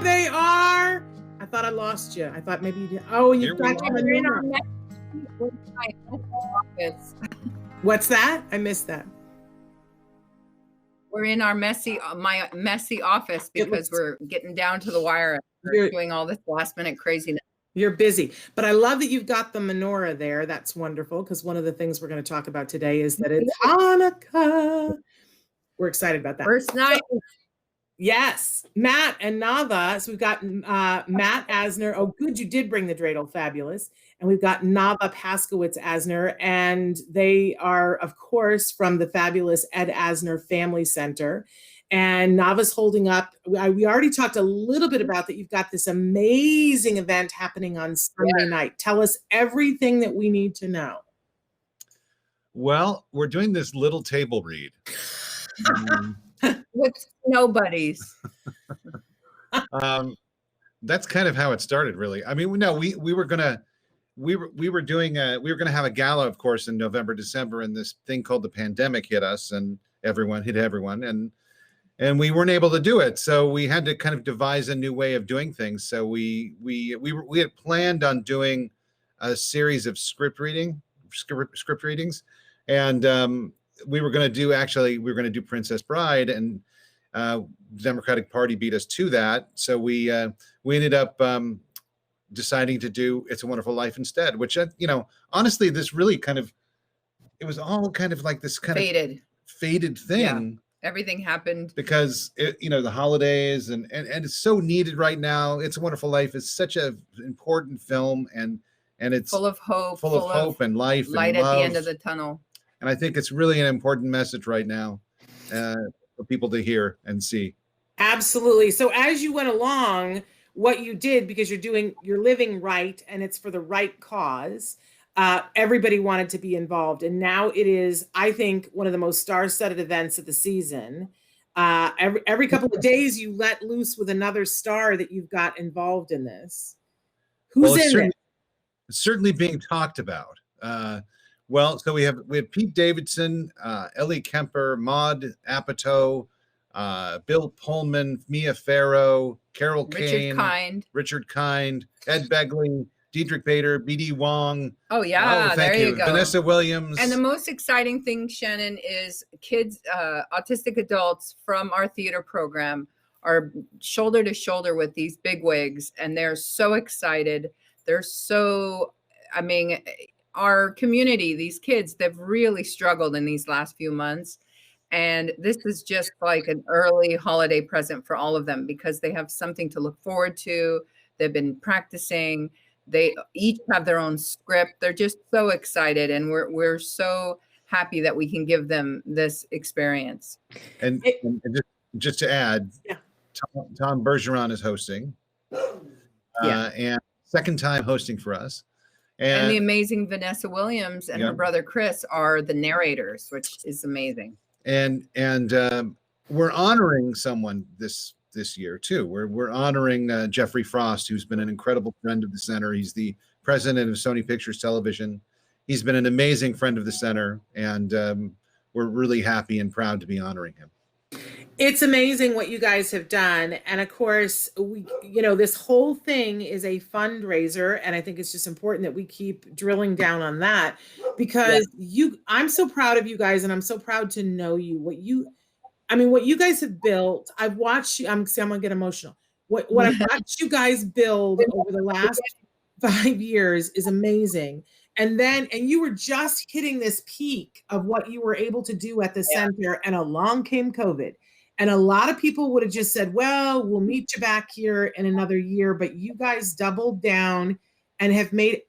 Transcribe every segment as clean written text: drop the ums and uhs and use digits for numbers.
they are. I thought I lost you. I thought maybe you did. Oh, and you've got your manure. What's that? I missed that. We're in our my messy office because we're getting down to the wire. We're doing all this last minute craziness. You're busy, but I love that you've got the menorah there. That's wonderful, because one of the things we're going to talk about today is that it's Hanukkah. We're excited about that. First night. So, yes, Matt and Navah. So we've got Matt Asner. Oh, good, you did bring the dreidel. Fabulous. And we've got Navah Paskowitz-Asner, and they are, of course, from the fabulous Ed Asner Family Center. And Navah's holding up. We already talked a little bit about that. You've got this amazing event happening on Sunday night. Tell us everything that we need to know. Well, we're doing this little table read. With nobodies. That's kind of how it started, really. I mean, no, we were gonna have a gala, of course, in November, December, and this thing called the pandemic hit us, and hit everyone, and we weren't able to do it. So we had to kind of devise a new way of doing things. So we had planned on doing a series of script readings, and we were going to do Princess Bride, and the Democratic Party beat us to that. So we ended up deciding to do It's a Wonderful Life instead, which, honestly, this really it was all kind of like this kind of faded thing. Yeah. Everything happened because the holidays and it's so needed right now. It's a Wonderful Life is such an important film, and it's full of hope, full of hope and life, light and love. At the end of the tunnel. And I think it's really an important message right now for people to hear and see. Absolutely. So as you went along, what you did, because you're living right, and it's for the right cause, everybody wanted to be involved. And now it is, I think, one of the most star-studded events of the season. Every couple of days you let loose with another star that you've got involved in this. Who's in it? It's certainly being talked about. So we have Pete Davidson, Ellie Kemper, Maud Apatow, Bill Pullman, Mia Farrow, Carol Kane, Richard Kind, Ed Begley, Diedrich Bader, B.D. Wong. Oh, yeah. There you go. Vanessa Williams. And the most exciting thing, Shannon, is kids, autistic adults from our theater program are shoulder to shoulder with these bigwigs, and they're so excited. Our community, these kids, they've really struggled in these last few months. And this is just like an early holiday present for all of them, because they have something to look forward to. They've been practicing. They each have their own script. They're just so excited, and we're so happy that we can give them this experience. And just to add, Tom Bergeron is hosting, and second time hosting for us. And the amazing Vanessa Williams and her brother Chris are the narrators, which is amazing. And we're honoring someone this year too. We're honoring Jeffrey Frost, who's been an incredible friend of the center. He's the president of Sony Pictures Television. He's been an amazing friend of the center, and we're really happy and proud to be honoring him. It's amazing what you guys have done. And of course, this whole thing is a fundraiser. And I think it's just important that we keep drilling down on that, because I'm so proud of you guys, and I'm so proud to know you. What you guys have built, I've watched you. I'm gonna get emotional. What I've watched you guys build over the last 5 years is amazing. And you were just hitting this peak of what you were able to do at the center, and along came COVID. And a lot of people would have just said, well, we'll meet you back here in another year. But you guys doubled down and have made,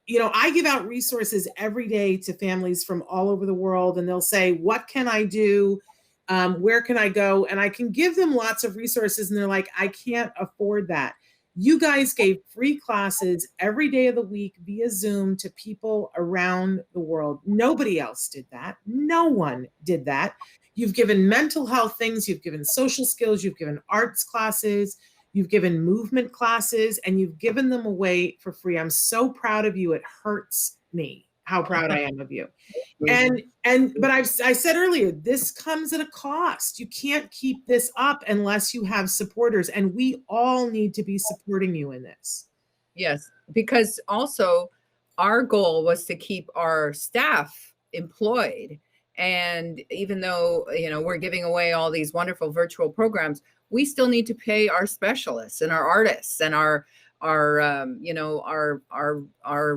I give out resources every day to families from all over the world, and they'll say, what can I do? Where can I go? And I can give them lots of resources, and they're like, I can't afford that. You guys gave free classes every day of the week via Zoom to people around the world. Nobody else did that. No one did that. You've given mental health things, you've given social skills, you've given arts classes, you've given movement classes, and you've given them away for free. I'm so proud of you. It hurts me. how proud I am of you. But I said earlier, this comes at a cost. You can't keep this up unless you have supporters, and we all need to be supporting you in this. Yes, because also our goal was to keep our staff employed. And even though, we're giving away all these wonderful virtual programs, we still need to pay our specialists and our artists and our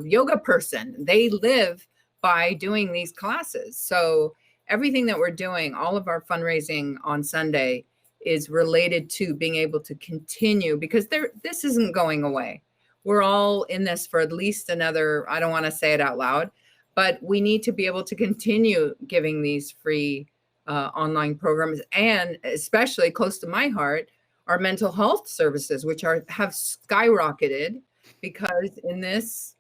yoga person. They live by doing these classes. So everything that we're doing, all of our fundraising on Sunday is related to being able to continue, because this isn't going away. We're all in this for at least another, I don't want to say it out loud, but we need to be able to continue giving these free online programs, and especially close to my heart, our mental health services, which have skyrocketed because in this,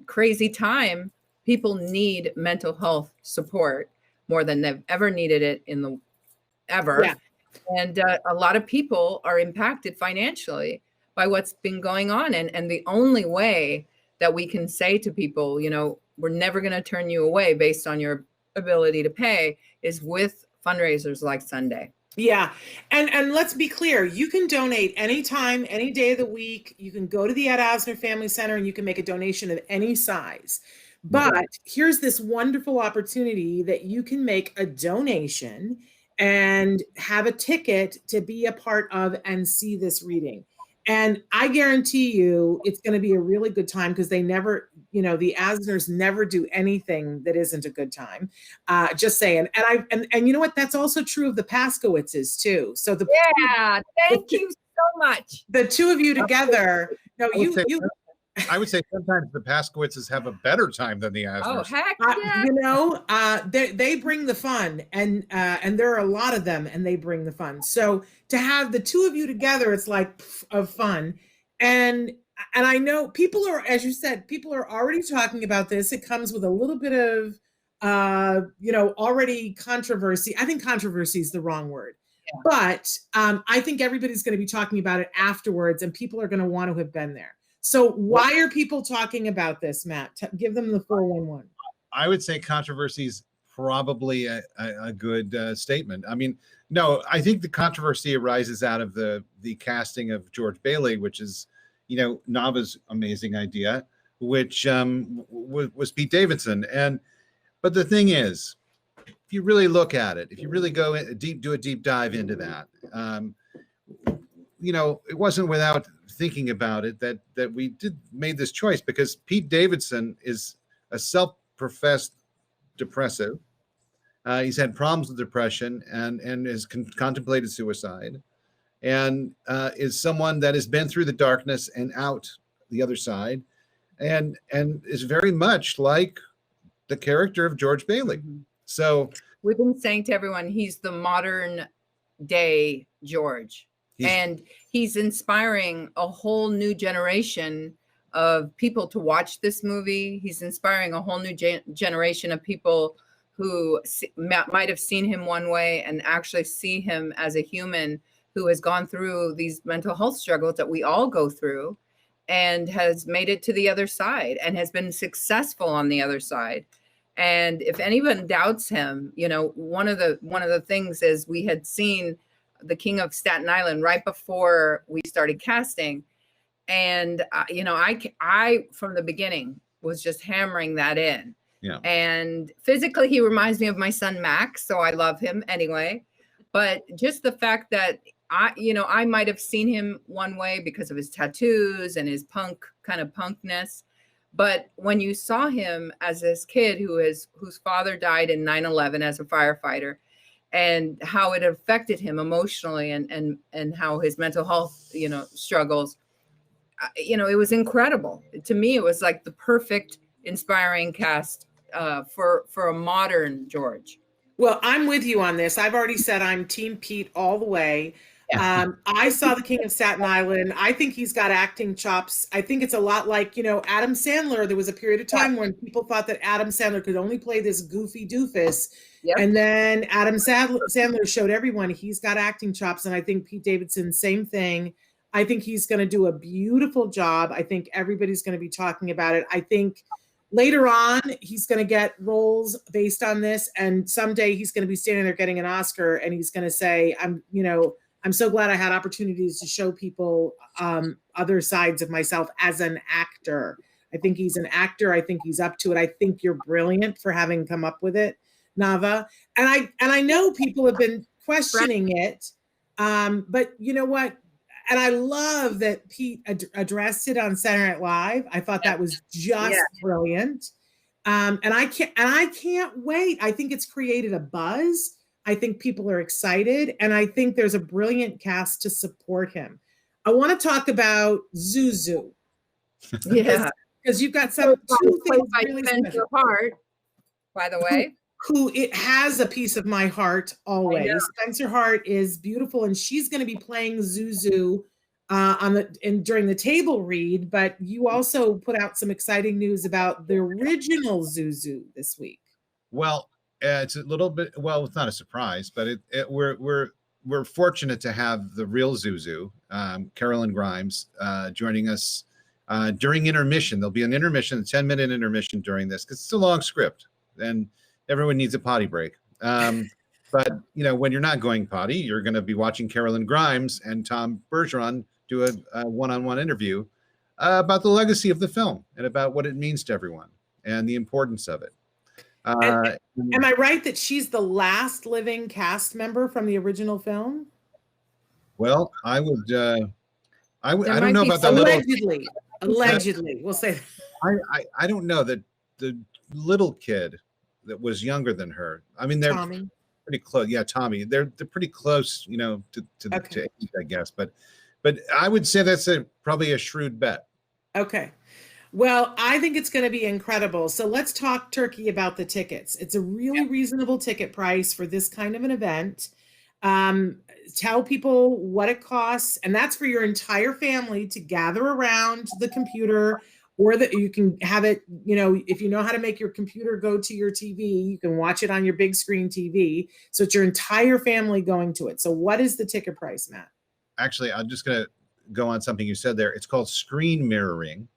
crazy time, people need mental health support more than they've ever needed it ever. Yeah. And a lot of people are impacted financially by what's been going on. And the only way that we can say to people, we're never going to turn you away based on your ability to pay is with fundraisers like Sunday. Yeah. And let's be clear, you can donate anytime, any day of the week. You can go to the Ed Asner Family Center and you can make a donation of any size. But here's this wonderful opportunity that you can make a donation and have a ticket to be a part of and see this reading. And I guarantee you it's going to be a really good time, because they never, the Asners never do anything that isn't a good time. Just saying. And you know what? That's also true of the Paskowitzes too. So thank you so much. The two of you together. No, I would say sometimes the Paskowitzes have a better time than the Asners. Oh, heck yeah. They bring the fun, and there are a lot of them, and they bring the fun. So to have the two of you together, it's like of fun. And I know people are, as you said, people are already talking about this. It comes with a little bit of, already controversy. I think controversy is the wrong word. Yeah. But I think everybody's going to be talking about it afterwards, and people are going to want to have been there. So why are people talking about this, Matt? Give them the 411. I would say controversy is probably a good statement. I mean, no, I think the controversy arises out of the casting of George Bailey, which is, Navah's amazing idea, which was Pete Davidson. But the thing is, if you really look at it, if you really do a deep dive into that, it wasn't without thinking about it that we made this choice, because Pete Davidson is a self-professed depressive. He's had problems with depression and has contemplated suicide, and is someone that has been through the darkness and out the other side, and is very much like the character of George Bailey. Mm-hmm. So we've been saying to everyone, he's the modern day George. And he's inspiring a whole new generation of people to watch this movie. He's inspiring a whole new generation of people who might have seen him one way and actually see him as a human who has gone through these mental health struggles that we all go through, and has made it to the other side and has been successful on the other side. And if anyone doubts him, one of the things is we had seen The King of Staten Island right before we started casting. And, I from the beginning was just hammering that in. Yeah. And physically, he reminds me of my son, Max. So I love him anyway. But just the fact that I might have seen him one way because of his tattoos and his punkness. But when you saw him as this kid whose father died in 9/11 as a firefighter, and how it affected him emotionally, and how his mental health, struggles, it was incredible. To me, it was like the perfect, inspiring cast for a modern George. Well, I'm with you on this. I've already said I'm Team Pete all the way. I saw The King of Staten Island. I think he's got acting chops. I think it's a lot like, Adam Sandler. There was a period of time when people thought that Adam Sandler could only play this goofy doofus. Yep. And then Adam Sandler showed everyone he's got acting chops. And I think Pete Davidson, same thing. I think he's going to do a beautiful job. I think everybody's going to be talking about it. I think later on, he's going to get roles based on this. And someday he's going to be standing there getting an Oscar and he's going to say, I'm so glad I had opportunities to show people other sides of myself as an actor. I think he's an actor. I think he's up to it. I think you're brilliant for having come up with it, Navah. And I know people have been questioning it, but you know what? And I love that Pete addressed it on Saturday Night Live. I thought that was just brilliant. And I can't wait. I think it's created a buzz. I think people are excited, and I think there's a brilliant cast to support him. I want to talk about Zuzu. Yeah. Because you've got two things really Spencer Hart, by the way. Who it has a piece of my heart always. Spencer Hart is beautiful, and she's going to be playing Zuzu during the table read. But you also put out some exciting news about the original Zuzu this week. Well, it's a little bit. Well, it's not a surprise, but we're fortunate to have the real Zuzu, Carolyn Grimes, joining us during intermission. There'll be an intermission, a 10-minute intermission during this because it's a long script and everyone needs a potty break. But when you're not going potty, you're going to be watching Carolyn Grimes and Tom Bergeron do a one-on-one interview about the legacy of the film and about what it means to everyone and the importance of it. Am I right that she's the last living cast member from the original film? Well, I don't know about that. Allegedly, we'll say that. I don't know that the little kid that was younger than her. I mean, they're Tommy. Pretty close. Yeah, Tommy. They're pretty close, to age, I guess. But I would say that's probably a shrewd bet. Okay. Well, I think it's going to be incredible. So let's talk turkey about the tickets. It's a really reasonable ticket price for this kind of an event. Tell people what it costs, and that's for your entire family to gather around the computer, or that you can have it, if you know how to make your computer go to your TV, you can watch it on your big screen TV. So it's your entire family going to it. So what is the ticket price, Matt? Actually, I'm just going to go on something you said there. It's called screen mirroring.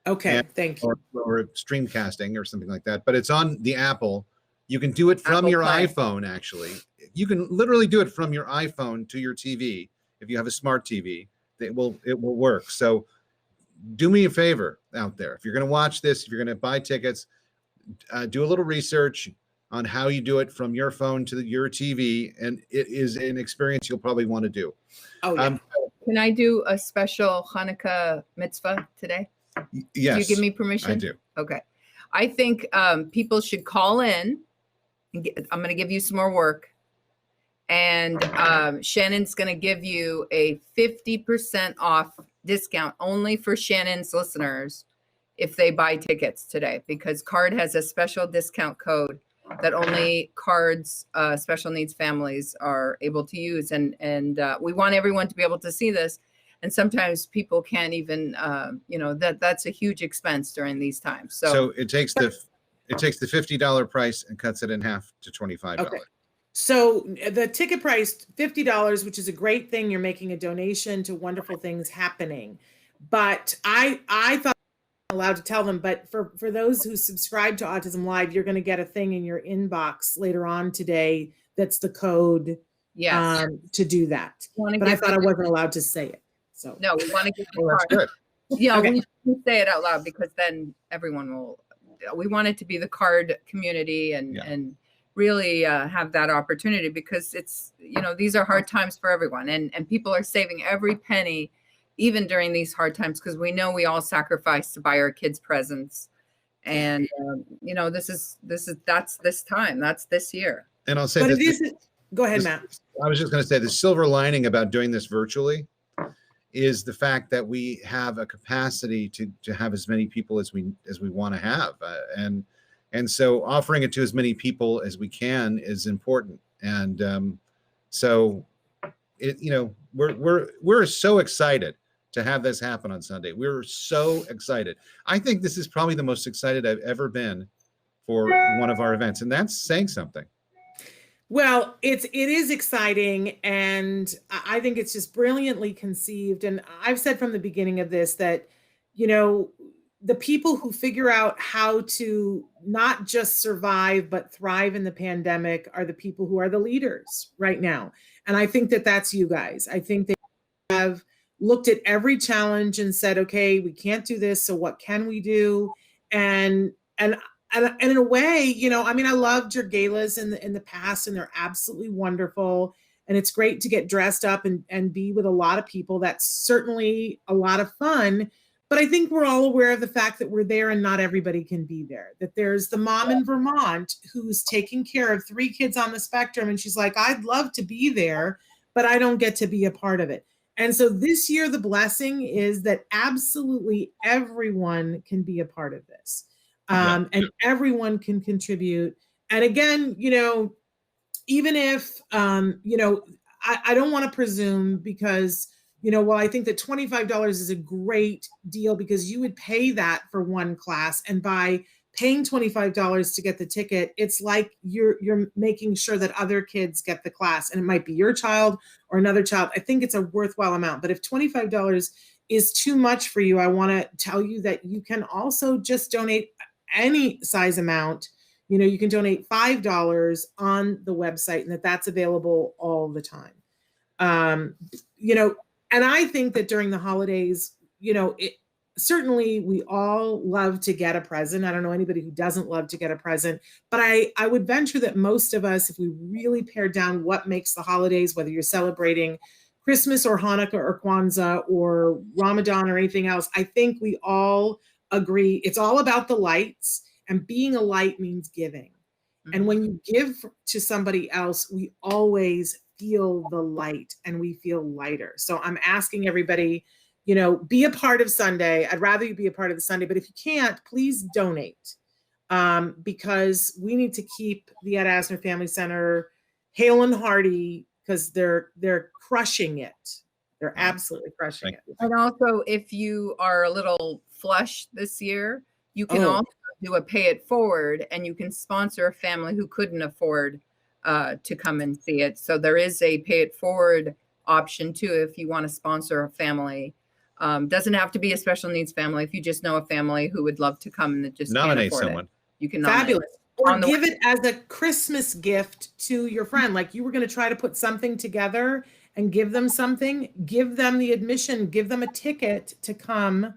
Okay, thank you. Or streamcasting or something like that. But it's on the Apple. You can do it from your iPhone, actually. You can literally do it from your iPhone to your TV. If you have a smart TV, it will work. So do me a favor out there. If you're going to watch this, if you're going to buy tickets, do a little research on how you do it from your phone to your TV. And it is an experience you'll probably want to do. Oh, yeah. Can I do a special Hanukkah mitzvah today? Yes. Do you give me permission? I do. Okay. I think people should call in. I'm going to give you some more work. And Shannon's going to give you a 50% off discount only for Shannon's listeners if they buy tickets today, because CARD has a special discount code that only CARD's special needs families are able to use. And we want everyone to be able to see this. And sometimes people can't even, that's a huge expense during these times. So it takes the $50 price and cuts it in half to $25. Okay. So the ticket price, $50, which is a great thing. You're making a donation to wonderful things happening. But I thought I wasn't allowed to tell them, but for those who subscribe to Autism Live, you're going to get a thing in your inbox later on today. That's the code to do that. But I thought I wasn't allowed to say it. So no, we want to get that's good. Yeah, okay. We say it out loud because then everyone will. We want it to be the CARD community and really have that opportunity, because it's these are hard times for everyone, and people are saving every penny, even during these hard times, because we know we all sacrifice to buy our kids presents, and that's this time, that's this year. And I'll say but this. Go ahead, Matt. I was just going to say the silver lining about doing this virtually is the fact that we have a capacity to have as many people as we want to have, and so offering it to as many people as we can is important. And so we're so excited to have this happen on Sunday. We're so excited. I think this is probably the most excited I've ever been for one of our events, and that's saying something. Well, it is exciting, and I think it's just brilliantly conceived. And I've said from the beginning of this that, the people who figure out how to not just survive, but thrive in the pandemic are the people who are the leaders right now. And I think that that's you guys. I think they have looked at every challenge and said, okay, we can't do this. So what can we do? And in a way, you know, I mean, I loved your galas in the past, and they're absolutely wonderful. And it's great to get dressed up and be with a lot of people. That's certainly a lot of fun. But I think we're all aware of the fact that we're there and not everybody can be there. That there's the mom in Vermont who's taking care of 3 kids on the spectrum. And she's like, I'd love to be there, but I don't get to be a part of it. And so this year, the blessing is that absolutely everyone can be a part of this. And everyone can contribute. And again, you know, even if, you know, I don't want to presume because, you know, well, I think that $25 is a great deal because you would pay that for one class. And by paying $25 to get the ticket, it's like you're making sure that other kids get the class. And it might be your child or another child. I think it's a worthwhile amount. But if $25 is too much for you, I want to tell you that you can also just donate any size amount. You know, you can donate $5 on the website, and that's available all the time. You know, and I think that during the holidays, you know, certainly we all love to get a present. I don't know anybody who doesn't love to get a present, but I would venture that most of us, if we really pare down what makes the holidays, whether you're celebrating Christmas or Hanukkah or Kwanzaa or Ramadan or anything else, I think we all agree it's all about the lights, and being a light means giving. And when you give to somebody else, we always feel the light and we feel lighter. So I'm asking everybody, you know, be a part of Sunday. I'd rather you be a part of the Sunday, but if you can't, please donate, because we need to keep the Ed Asner Family Center hale and hearty, because they're crushing it. They're absolutely crushing it. And also, if you are a little flush this year, you can also do a pay it forward, and you can sponsor a family who couldn't afford to come and see it. So there is a pay it forward option too if you want to sponsor a family. Doesn't have to be a special needs family. If you just know a family who would love to come and just nominate someone, you can nominate. Fabulous. Or give it as a Christmas gift to your friend. Like you were going to try to put something together and give them something. Give them the admission. Give them a ticket to come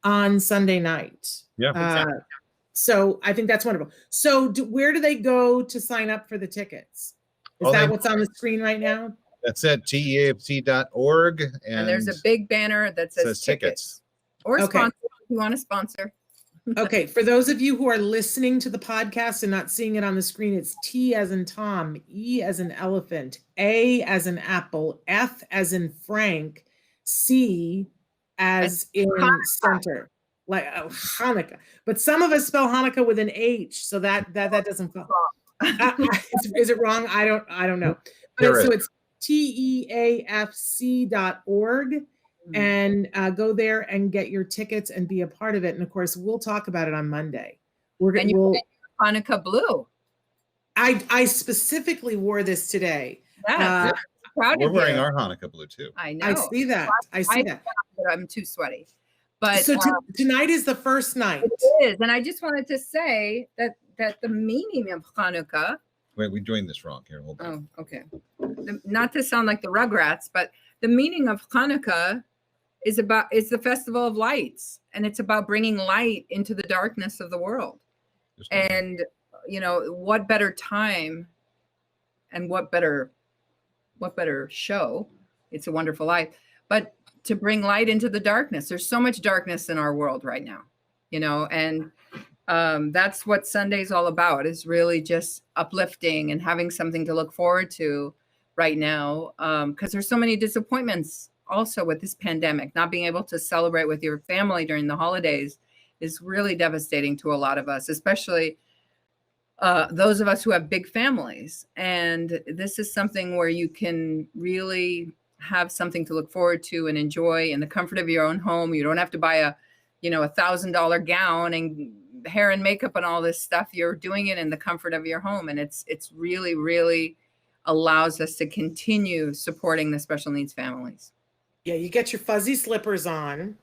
on Sunday night. Yeah, exactly. So I think that's wonderful. So where do they go to sign up for the tickets? Is that what's on the screen right now? That's at teafc.org. And there's a big banner that says tickets. Or sponsor if you want to sponsor. Okay, for those of you who are listening to the podcast and not seeing it on the screen, it's T as in Tom, E as in elephant, A as in apple, F as in Frank, C as in center. Like Hanukkah, but some of us spell Hanukkah with an H, so that doesn't fall. Is it wrong? I don't know. But so it's teafc.org, and go there and get your tickets and be a part of it. And of course, we'll talk about it on Monday. We'll Hanukkah blue. I specifically wore this today. Yeah, we're wearing our Hanukkah blue too. I know. I see that. But I'm too sweaty. But so tonight is the first night. It is, and I just wanted to say that the meaning of Hanukkah. Wait, we joined this wrong here. Hold on. Oh, okay. Not to sound like the Rugrats, but the meaning of Hanukkah is the festival of lights, and it's about bringing light into the darkness of the world. And you know, what better time, and what better show? It's a Wonderful Life, but to bring light into the darkness. There's so much darkness in our world right now, you know, and that's what Sunday's all about, is really just uplifting and having something to look forward to right now. Because there's so many disappointments also with this pandemic. Not being able to celebrate with your family during the holidays is really devastating to a lot of us, especially those of us who have big families. And this is something where you can really have something to look forward to and enjoy in the comfort of your own home. You don't have to buy a $1,000 gown and hair and makeup and all this stuff. You're doing it in the comfort of your home. And it's really, really allows us to continue supporting the special needs families. Yeah, you get your fuzzy slippers on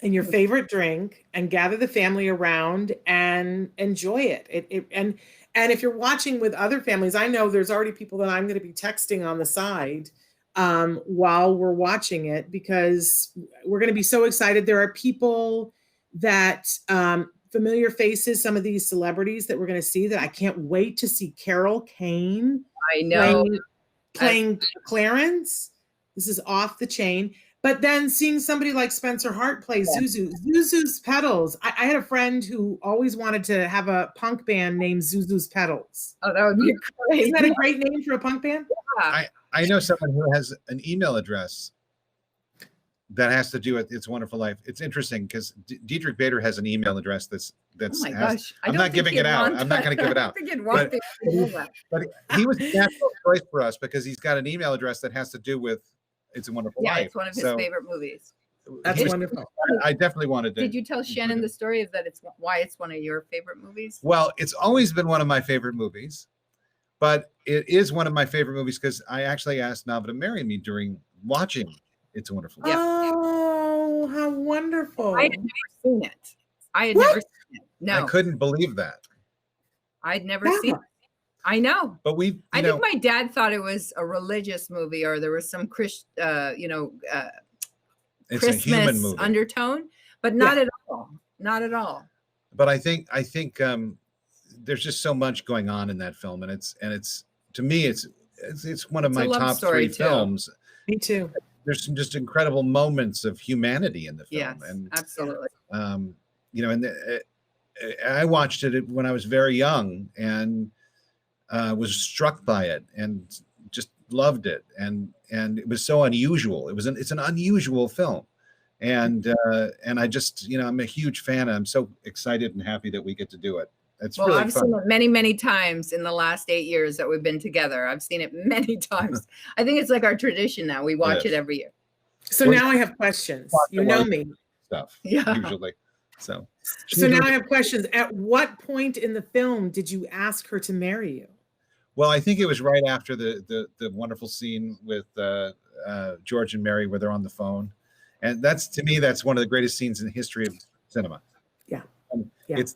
and your favorite drink and gather the family around and enjoy it. And if you're watching with other families, I know there's already people that I'm going to be texting on the side while we're watching it, because we're going to be so excited. There are people that familiar faces, some of these celebrities that we're going to see that I can't wait to see. Carol Kane I know. playing Clarence. This is off the chain. But then seeing somebody like Spencer Hart play Zuzu, Zuzu's Petals. I had a friend who always wanted to have a punk band named Zuzu's Petals. Oh, that would be great. Isn't that a great name for a punk band? Yeah. I know someone who has an email address that has to do with It's a Wonderful Life. It's interesting because Dietrich Bader has an email address that's Oh my gosh. I'm not giving it out. I'm not going to give it out. But he was a natural choice for us because he's got an email address that has to do with It's a Wonderful Life. Yeah, it's one of his favorite movies. That's wonderful. I definitely wanted to. Did you tell Shannon the story of that? It's why it's one of your favorite movies? Well, it's always been one of my favorite movies, but it is one of my favorite movies because I actually asked Navah to marry me during watching It's a Wonderful Life. Oh, how wonderful. I had never seen it. I had never seen it. No. I couldn't believe that. I'd never seen it. I know. But I think my dad thought it was a religious movie, or there was some it's Christmas a human movie undertone, but not at all. Not at all. But I think there's just so much going on in that film, and it's to me it's one of my top 3 films. Me too. There's some just incredible moments of humanity in the film. Yes, and absolutely. I watched it when I was very young and was struck by it and just loved it. And it was so unusual. It's an unusual film. And I just, I'm a huge fan. I'm so excited and happy that we get to do it. It's really I've fun. seen it many, many times in the last 8 years that we've been together. I've seen it many times. I think it's like our tradition now. We watch it every year. So now I have questions. You know me. Stuff, yeah. usually. So now I have questions. At what point in the film did you ask her to marry you? Well, I think it was right after the wonderful scene with George and Mary where they're on the phone. And to me, that's one of the greatest scenes in the history of cinema. Yeah. It's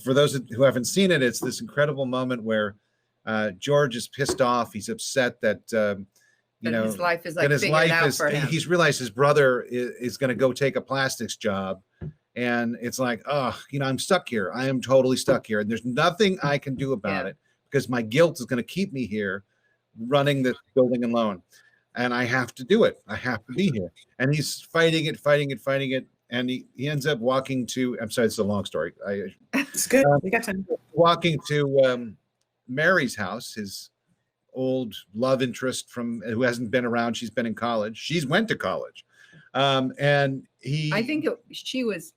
for those who haven't seen it, it's this incredible moment where George is pissed off. He's upset that his life is like figured out for him. He's realized his brother is going to go take a plastics job, and it's like, I'm stuck here. I am totally stuck here, and there's nothing I can do about it because my guilt is going to keep me here, running this building alone, and I have to do it. I have to be here, and he's fighting it. And he ends up walking to, I'm sorry, it's a long story. It's good. We got time. Walking to Mary's house, his old love interest who hasn't been around. She's been in college. She's went to college. And I think he was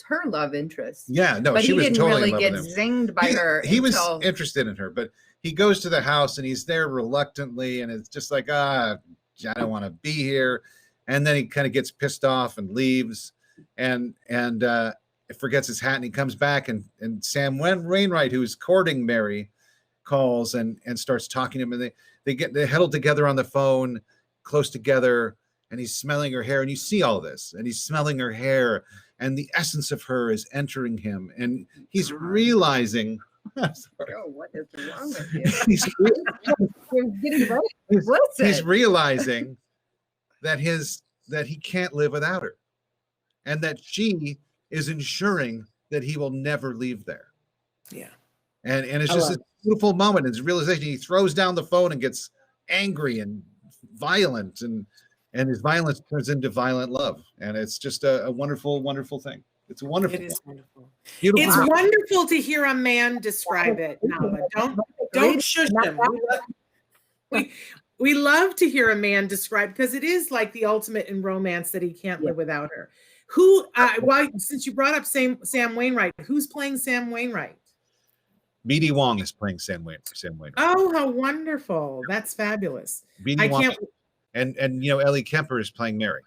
her love interest. Yeah, no, but she was totally really get zinged by her. He was interested in her, but he goes to the house and he's there reluctantly. And it's just like, I don't want to be here. And then he kind of gets pissed off and leaves and forgets his hat, and he comes back and Sam Wainwright, who is courting Mary, calls and starts talking to him, and they huddle together on the phone, close together, and he's smelling her hair, and you see all this, and he's smelling her hair, and the essence of her is entering him, and he's realizing what is wrong with you? He's realizing that he can't live without her, and that she is ensuring that he will never leave there. Yeah. And it's just a beautiful moment. It's realization. He throws down the phone and gets angry and violent, and his violence turns into violent love. And it's just a wonderful, wonderful thing. It's wonderful. It is wonderful. Beautiful. It's wonderful to hear a man describe it. Navah. Don't shush him. We love to hear a man describe, because it is like the ultimate in romance that he can't live without her. Since you brought up Sam Wainwright, who's playing Sam Wainwright? B.D. Wong is playing Sam Wainwright. Oh, how wonderful. That's fabulous. B.D. Wong, and Ellie Kemper is playing Mary.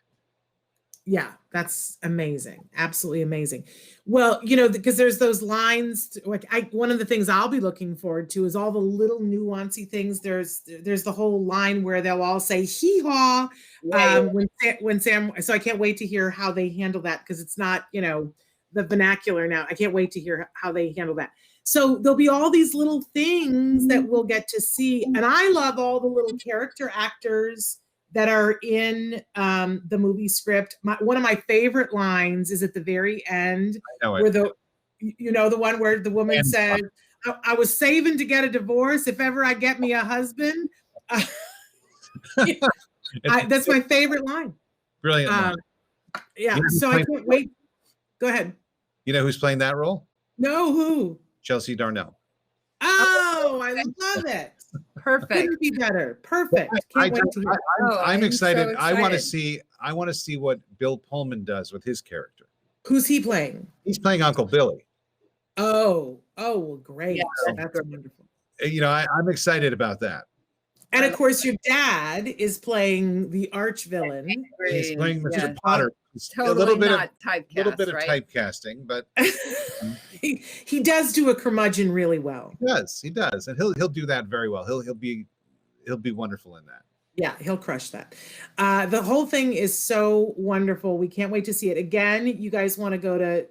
Yeah, that's amazing. Absolutely amazing. Well, because there's those lines, like one of the things I'll be looking forward to is all the little nuancy things. There's the whole line where they'll all say hee haw when Sam, so I can't wait to hear how they handle that, because it's not, the vernacular now. I can't wait to hear how they handle that. So there'll be all these little things that we'll get to see. And I love all the little character actors that are in the movie script. One of my favorite lines is at the very end, where the one where the woman said, I was saving to get a divorce if ever I get me a husband. That's my favorite line. Brilliant line. Yeah, so I can't wait. Go ahead. You know who's playing that role? No, who? Chelsea Darnell. Oh, I love it. Perfect. Couldn't be better. Perfect. I'm excited. So I want to see what Bill Pullman does with his character. Who's he playing? He's playing Uncle Billy. Oh, well, great. Yeah, that's wonderful. I'm excited about that. And of course, your dad is playing the arch villain. He's playing Mr. Potter. Totally a little bit not of typecasting, but he does do a curmudgeon really well. He does, and he'll do that very well. He'll be wonderful in that. Yeah, he'll crush that. The whole thing is so wonderful. We can't wait to see it. Again, you guys want to go to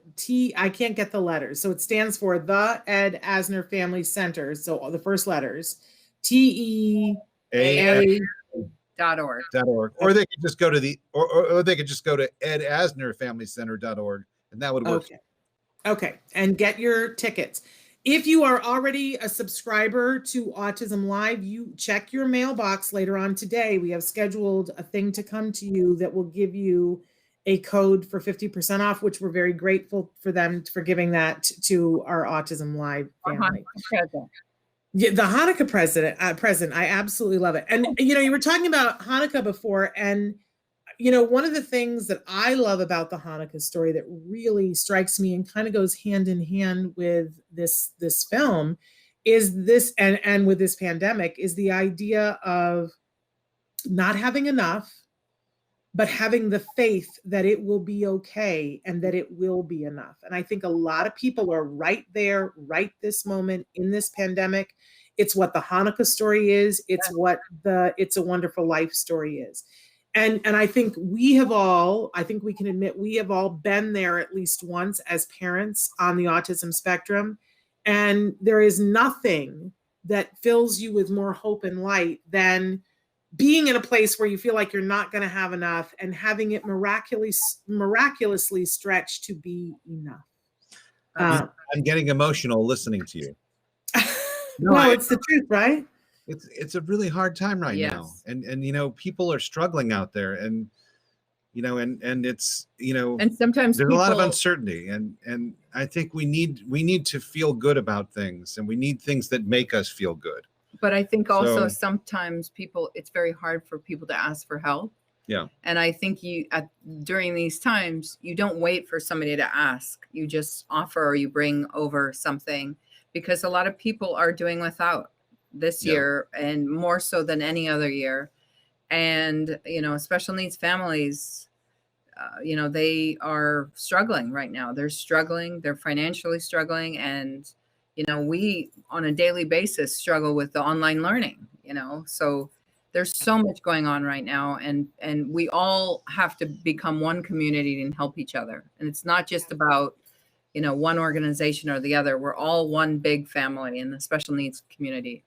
I can't get the letters, so it stands for the Ed Asner Family Center. So the first letters, TEA. .org. Or they could just go to or they could just go to edasnerfamilycenter.org, and that would work. Okay, and get your tickets. If you are already a subscriber to Autism Live, you check your mailbox later on today. We have scheduled a thing to come to you that will give you a code for 50% off, which we're very grateful for them for giving that to our Autism Live family. Yeah, the Hanukkah present, I absolutely love it. And, you were talking about Hanukkah before, and, one of the things that I love about the Hanukkah story that really strikes me and kind of goes hand in hand with this film is this, and with this pandemic, is the idea of not having enough, but having the faith that it will be okay and that it will be enough. And I think a lot of people are right there, right this moment in this pandemic. It's what the Hanukkah story is. It's what the It's a Wonderful Life story is. And I think we can admit we have all been there at least once as parents on the autism spectrum. And there is nothing that fills you with more hope and light than being in a place where you feel like you're not going to have enough and having it miraculously stretched to be enough. I'm getting emotional listening to you. No, it's the truth, right? It's a really hard time right now, and people are struggling out there, and and it's and sometimes there's a lot of uncertainty, and I think we need to feel good about things, and we need things that make us feel good. But I think also sometimes it's very hard for people to ask for help. Yeah. And I think during these times, you don't wait for somebody to ask. You just offer, or you bring over something, because a lot of people are doing without this year, and more so than any other year. And, special needs families, they are struggling right now. They're struggling. They're financially struggling. And, we on a daily basis struggle with the online learning, so there's so much going on right now, and we all have to become one community and help each other. And it's not just about, one organization or the other. We're all one big family in the special needs community.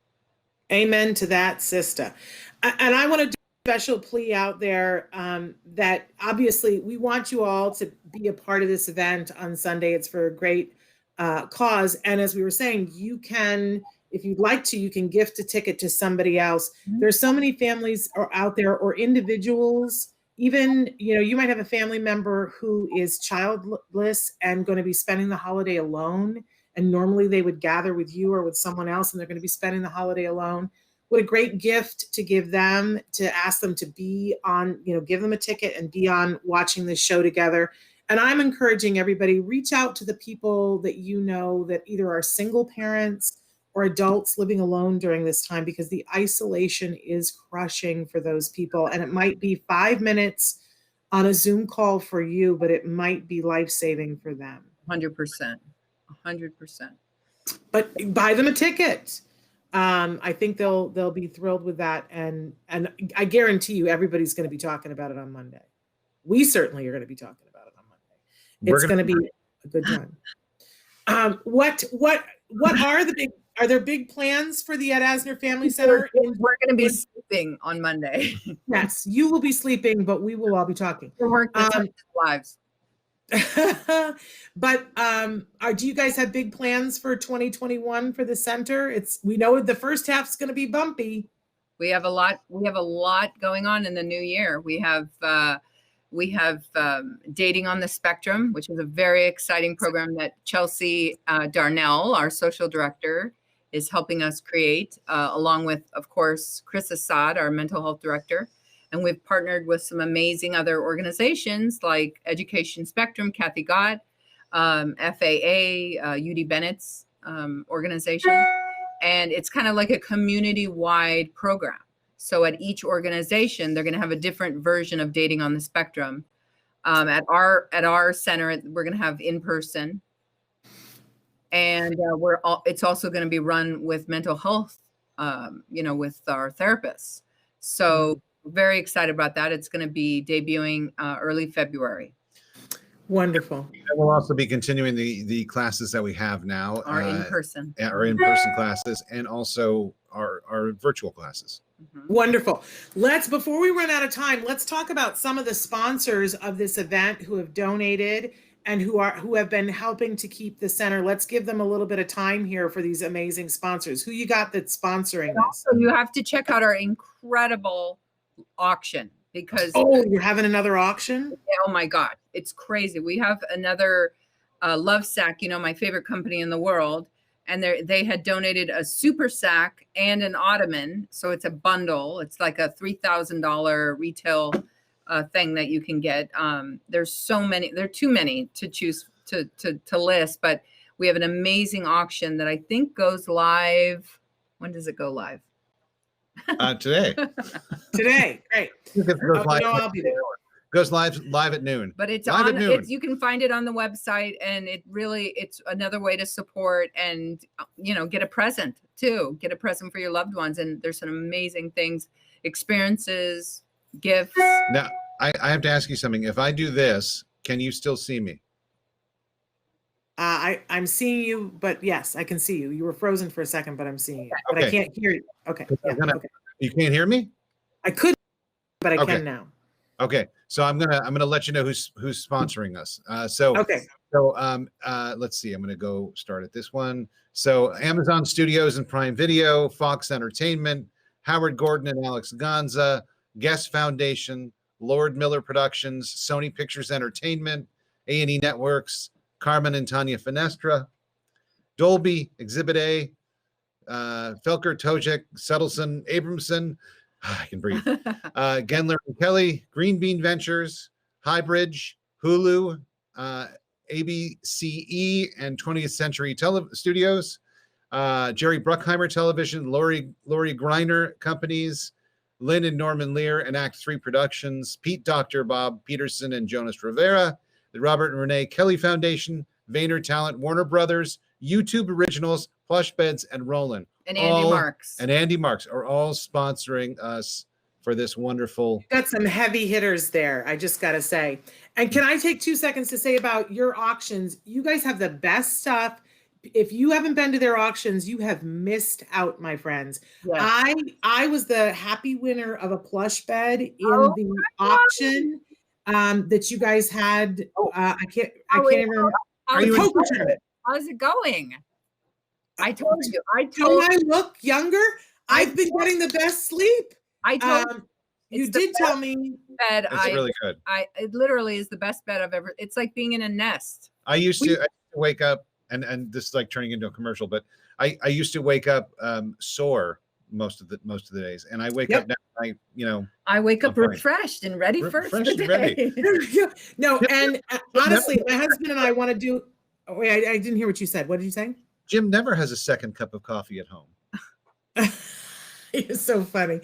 Amen to that, sister. And I want to do a special plea out there that obviously we want you all to be a part of this event on Sunday. It's for a great cause. And as we were saying, you can, if you'd like to, you can gift a ticket to somebody else. There's so many families out there, or individuals, even, you might have a family member who is childless and going to be spending the holiday alone. And normally they would gather with you or with someone else, and they're going to be spending the holiday alone. What a great gift to give them, to ask them to be on, give them a ticket and be on watching this show together. And I'm encouraging everybody, reach out to the people that that either are single parents or adults living alone during this time, because the isolation is crushing for those people. And it might be 5 minutes on a Zoom call for you, but it might be life-saving for them. 100%. 100%. But buy them a ticket. I think they'll be thrilled with that, and I guarantee you everybody's going to be talking about it on Monday. We certainly are going to be talking about it on Monday. It's going to be a good time. What are there big plans for the Ed Asner Family Center? We're going to be sleeping on Monday. Yes, you will be sleeping, but we will all be talking. We're working on lives. But do you guys have big plans for 2021 for the center? We know the first half's going to be bumpy. We have a lot going on in the new year. We have Dating on the Spectrum, which is a very exciting program that Chelsea Darnell, our social director, is helping us create, along with, of course, Chris Assad, our mental health director. And we've partnered with some amazing other organizations like Education Spectrum, Kathy Gott, FAA, UD Bennett's organization. And it's kind of like a community-wide program. So at each organization, they're going to have a different version of Dating on the Spectrum. At our center, we're going to have in-person. And it's also going to be run with mental health, with our therapists. So very excited about that. It's going to be debuting early February. Wonderful. And we'll also be continuing the classes that we have now. Our in-person. Our in-person classes, and also our virtual classes. Mm-hmm. Wonderful. Before we run out of time, let's talk about some of the sponsors of this event who have donated and who have been helping to keep the center. Let's give them a little bit of time here for these amazing sponsors. Who you got that's sponsoring this? Also, you have to check out our incredible auction, because you're having another auction? Oh my God, it's crazy. We have another Love Sack, my favorite company in the world, and they had donated a super sack and an ottoman, so it's a bundle. It's like a $3,000 retail thing that you can get. There's so many. There are too many to choose to list, but we have an amazing auction that I think goes live. When does it go live? Today. Today, great. I'll be there. Goes live at noon. But it's live at noon. You can find it on the website, and it's another way to support and get a present too. Get a present for your loved ones, and there's some amazing things, experiences, gifts. Now, I have to ask you something. If I do this, can you still see me? I'm seeing you, but yes, I can see you. You were frozen for a second, but I'm seeing you. But I can't hear you. Okay. Yeah, okay. You can't hear me? I could, but I can now. Okay. So I'm gonna let you know who's sponsoring us. So let's see. I'm gonna go start at this one. So Amazon Studios and Prime Video, Fox Entertainment, Howard Gordon and Alex Gonza, Guest Foundation, Lord Miller Productions, Sony Pictures Entertainment, A&E Networks, Carmen and Tanya Finestra, Dolby, Exhibit A, Felker, Tojek, Settleson, Abramson, I can breathe, Gendler and Kelly, Green Bean Ventures, Highbridge, Hulu, ABCE and 20th Century Studios, Jerry Bruckheimer Television, Lori Greiner Companies, Lynn and Norman Lear and Act 3 Productions, Pete Dr. Bob Peterson and Jonas Rivera, the Robert and Renee Kelly Foundation, Vayner Talent, Warner Brothers, YouTube Originals, Plush Beds, and Roland. And Andy Marks. And Andy Marks are all sponsoring us for this wonderful. Got some heavy hitters there, I just got to say. And can I take 2 seconds to say about your auctions? You guys have the best stuff. If you haven't been to their auctions, you have missed out, my friends. Yes. I was the happy winner of a plush bed in the auction that you guys had. I can't even remember. How's it going? I told you. Don't I look younger? I've been getting the best sleep. I told you. You did tell me. Bed. It's really good. It literally is the best bed I've ever. It's like being in a nest. I used to wake up, and this is like turning into a commercial, but I used to wake up sore most of the days, and I wake up now. I wake up refreshed and ready for the day. No, and honestly, my husband and I want to do. Oh, wait, I didn't hear what you said. What did you say? Jim never has a second cup of coffee at home. It's so funny.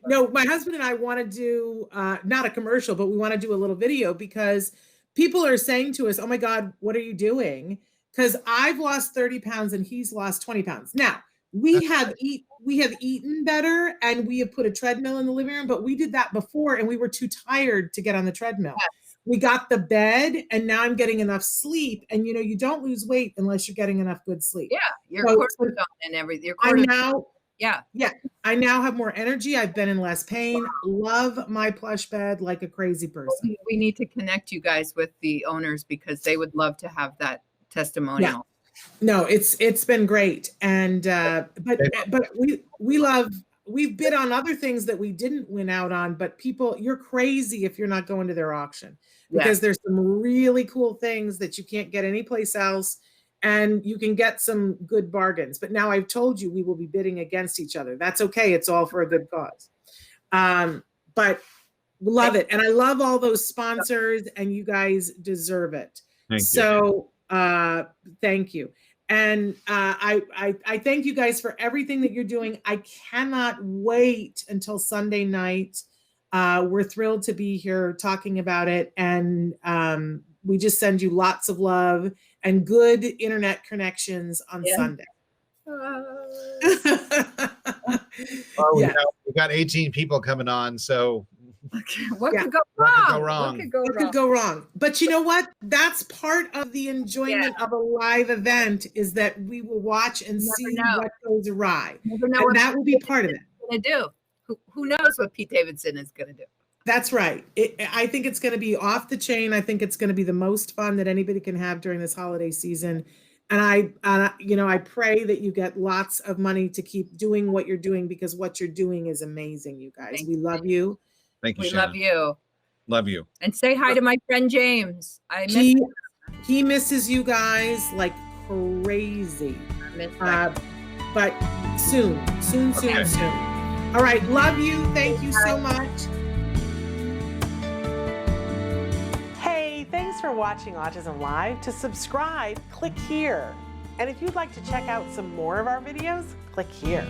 No, my husband and I want to do not a commercial, but we want to do a little video because people are saying to us, "Oh my God, what are you doing?" Because I've lost 30 pounds and he's lost 20 pounds. Now we have eaten better and we have put a treadmill in the living room, but we did that before and we were too tired to get on the treadmill. Yes. We got the bed and now I'm getting enough sleep. And you don't lose weight unless you're getting enough good sleep. Yeah, your So- cortisol and everything. Your I cortisol. now Yeah. I now have more energy. I've been in less pain. Love my plush bed like a crazy person. We need to connect you guys with the owners because they would love to have that testimonial. No, it's been great. And but we've bid on other things that we didn't win out on, but people, you're crazy if you're not going to their auction because there's some really cool things that you can't get anyplace else. And you can get some good bargains. But now I've told you we will be bidding against each other. That's okay. It's all for a good cause. But love it. And I love all those sponsors and you guys deserve it. So thank you. And I thank you guys for everything that you're doing. I cannot wait until Sunday night. We're thrilled to be here talking about it. And we just send you lots of love and good internet connections on Sunday. We got 18 people coming on, so what could go wrong? What could go wrong? But you know what? That's part of the enjoyment of a live event is that we will watch and see what goes awry. And that will be part of it. Gonna do. Who knows what Pete Davidson is going to do? That's right. I think it's going to be off the chain. I think it's going to be the most fun that anybody can have during this holiday season. And I pray that you get lots of money to keep doing what you're doing because what you're doing is amazing, you guys. We love you. Thank you, we Shannon. love you. Love you. And say hi to my friend James. He misses you guys like crazy. But soon. All right. Love you. Thank you so much. Hey, thanks for watching Autism Live. To subscribe, click here. And if you'd like to check out some more of our videos, click here.